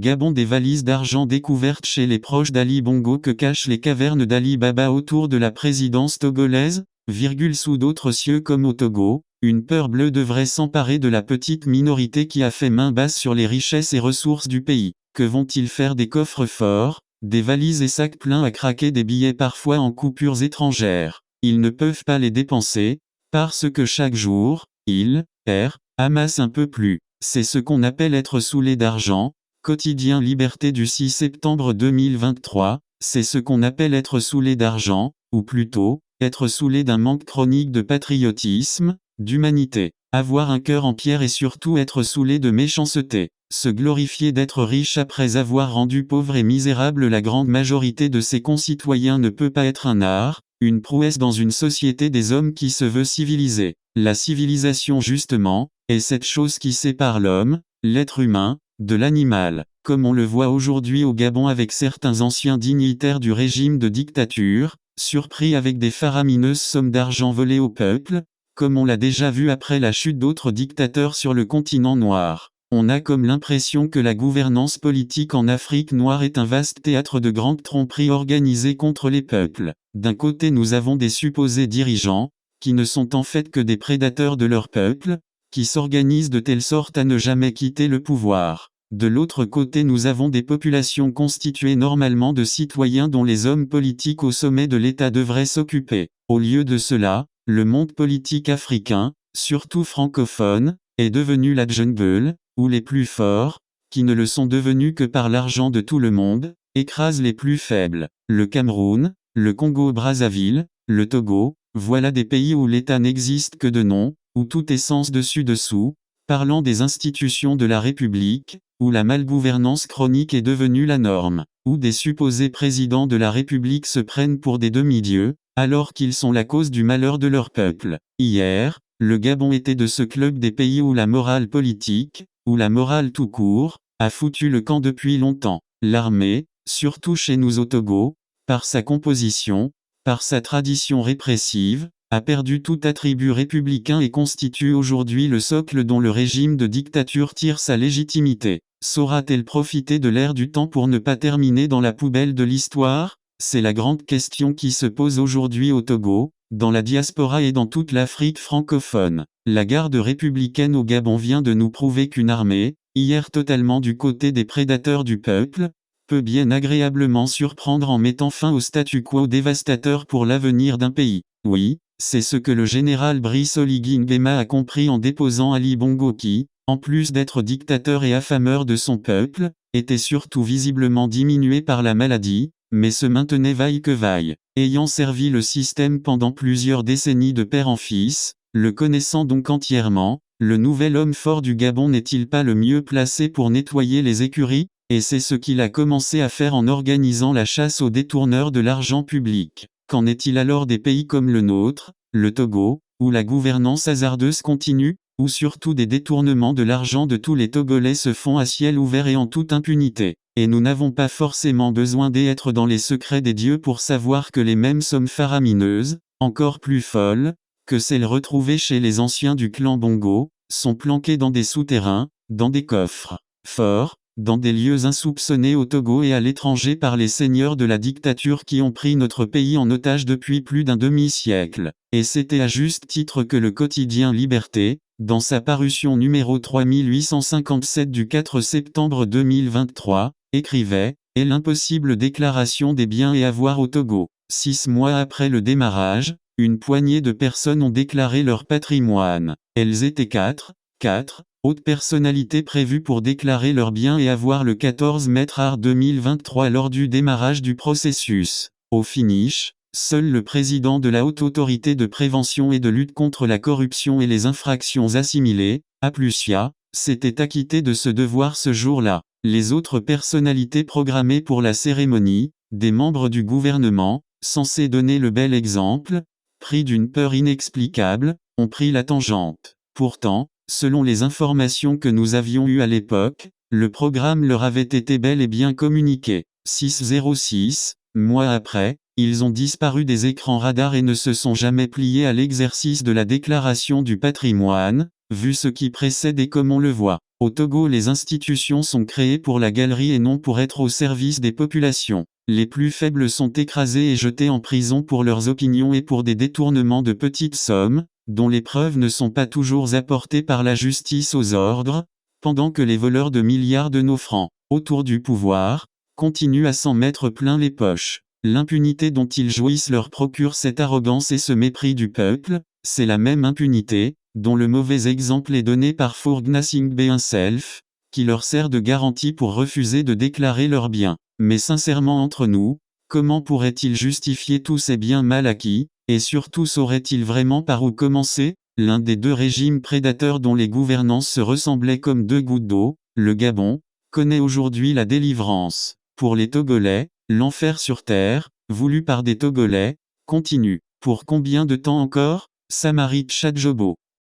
Gabon. Des valises d'argent découvertes chez les proches d'Ali Bongo. Que cachent les cavernes d'Ali Baba autour de la présidence togolaise, sous d'autres cieux comme au Togo, une peur bleue devrait s'emparer de la petite minorité qui a fait main basse sur les richesses et ressources du pays. Que vont-ils faire des coffres forts, des valises et sacs pleins à craquer, des billets parfois en coupures étrangères? Ils ne peuvent pas les dépenser, parce que chaque jour, ils amassent un peu plus. C'est ce qu'on appelle être saoulé d'argent. Quotidien Liberté du 6 septembre 2023, c'est ce qu'on appelle être saoulé d'argent, ou plutôt, être saoulé d'un manque chronique de patriotisme, d'humanité. Avoir un cœur en pierre et surtout être saoulé de méchanceté. Se glorifier d'être riche après avoir rendu pauvre et misérable la grande majorité de ses concitoyens ne peut pas être un art, une prouesse dans une société des hommes qui se veut civilisée. La civilisation justement, est cette chose qui sépare l'homme, l'être humain, de l'animal, comme on le voit aujourd'hui au Gabon avec certains anciens dignitaires du régime de dictature, surpris avec des faramineuses sommes d'argent volées au peuple, comme on l'a déjà vu après la chute d'autres dictateurs sur le continent noir. On a comme l'impression que la gouvernance politique en Afrique noire est un vaste théâtre de grandes tromperies organisées contre les peuples. D'un côté nous avons des supposés dirigeants, qui ne sont en fait que des prédateurs de leur peuple, qui s'organisent de telle sorte à ne jamais quitter le pouvoir. De l'autre côté nous avons des populations constituées normalement de citoyens dont les hommes politiques au sommet de l'État devraient s'occuper. Au lieu de cela, le monde politique africain, surtout francophone, est devenu la jungle, où les plus forts, qui ne le sont devenus que par l'argent de tout le monde, écrasent les plus faibles. Le Cameroun, le Congo-Brazzaville, le Togo, voilà des pays où l'État n'existe que de nom, où tout est sens dessus-dessous, parlant des institutions de la République, où la malgouvernance chronique est devenue la norme, où des supposés présidents de la République se prennent pour des demi-dieux, alors qu'ils sont la cause du malheur de leur peuple. Hier, le Gabon était de ce club des pays où la morale politique, ou la morale tout court, a foutu le camp depuis longtemps. L'armée, surtout chez nous au Togo, par sa composition, par sa tradition répressive, a perdu tout attribut républicain et constitue aujourd'hui le socle dont le régime de dictature tire sa légitimité. Saura-t-elle profiter de l'ère du temps pour ne pas terminer dans la poubelle de l'histoire? C'est la grande question qui se pose aujourd'hui au Togo, dans la diaspora et dans toute l'Afrique francophone. La garde républicaine au Gabon vient de nous prouver qu'une armée, hier totalement du côté des prédateurs du peuple, peut bien agréablement surprendre en mettant fin au statu quo dévastateur pour l'avenir d'un pays. Oui, c'est ce que le général Brice Oligui Nguema a compris en déposant Ali Bongo qui, en plus d'être dictateur et affameur de son peuple, était surtout visiblement diminué par la maladie, mais se maintenait vaille que vaille. Ayant servi le système pendant plusieurs décennies de père en fils, le connaissant donc entièrement, le nouvel homme fort du Gabon n'est-il pas le mieux placé pour nettoyer les écuries? Et c'est ce qu'il a commencé à faire en organisant la chasse aux détourneurs de l'argent public. Qu'en est-il alors des pays comme le nôtre, le Togo, où la gouvernance hasardeuse continue, où surtout des détournements de l'argent de tous les Togolais se font à ciel ouvert et en toute impunité? Et nous n'avons pas forcément besoin d'être dans les secrets des dieux pour savoir que les mêmes sommes faramineuses, encore plus folles, que celles retrouvées chez les anciens du clan Bongo, sont planquées dans des souterrains, dans des coffres forts, dans des lieux insoupçonnés au Togo et à l'étranger par les seigneurs de la dictature qui ont pris notre pays en otage depuis plus d'un demi-siècle. Et c'était à juste titre que le quotidien Liberté, dans sa parution numéro 3857 du 4 septembre 2023, écrivait « Et l'impossible déclaration des biens et avoirs au Togo ». 6 mois après le démarrage, une poignée de personnes ont déclaré leur patrimoine. Elles étaient quatre autres personnalités prévues pour déclarer leurs biens et avoirs le 14 mai 2023 lors du démarrage du processus. Au finish, seul le président de la Haute Autorité de Prévention et de Lutte contre la Corruption et les Infractions Assimilées, APLUSIA, s'était acquitté de ce devoir ce jour-là. Les autres personnalités programmées pour la cérémonie, des membres du gouvernement, censés donner le bel exemple, pris d'une peur inexplicable, ont pris la tangente. Pourtant, selon les informations que nous avions eues à l'époque, le programme leur avait été bel et bien communiqué. 606 mois après, ils ont disparu des écrans radars et ne se sont jamais pliés à l'exercice de la déclaration du patrimoine, vu ce qui précède et comme on le voit. Au Togo, les institutions sont créées pour la galerie et non pour être au service des populations. Les plus faibles sont écrasés et jetés en prison pour leurs opinions et pour des détournements de petites sommes, dont les preuves ne sont pas toujours apportées par la justice aux ordres, pendant que les voleurs de milliards de nos francs, autour du pouvoir, continuent à s'en mettre plein les poches. L'impunité dont ils jouissent leur procure cette arrogance et ce mépris du peuple, c'est la même impunité, dont le mauvais exemple est donné par Forgna Singbe himself, qui leur sert de garantie pour refuser de déclarer leurs biens. Mais sincèrement entre nous, comment pourrait-il justifier tous ces biens mal acquis, et surtout saurait-il vraiment par où commencer? L'un des deux régimes prédateurs dont les gouvernances se ressemblaient comme deux gouttes d'eau, le Gabon, connaît aujourd'hui la délivrance. Pour les Togolais, l'enfer sur terre, voulu par des Togolais, continue. Pour combien de temps encore? Samarit Tchadjobo.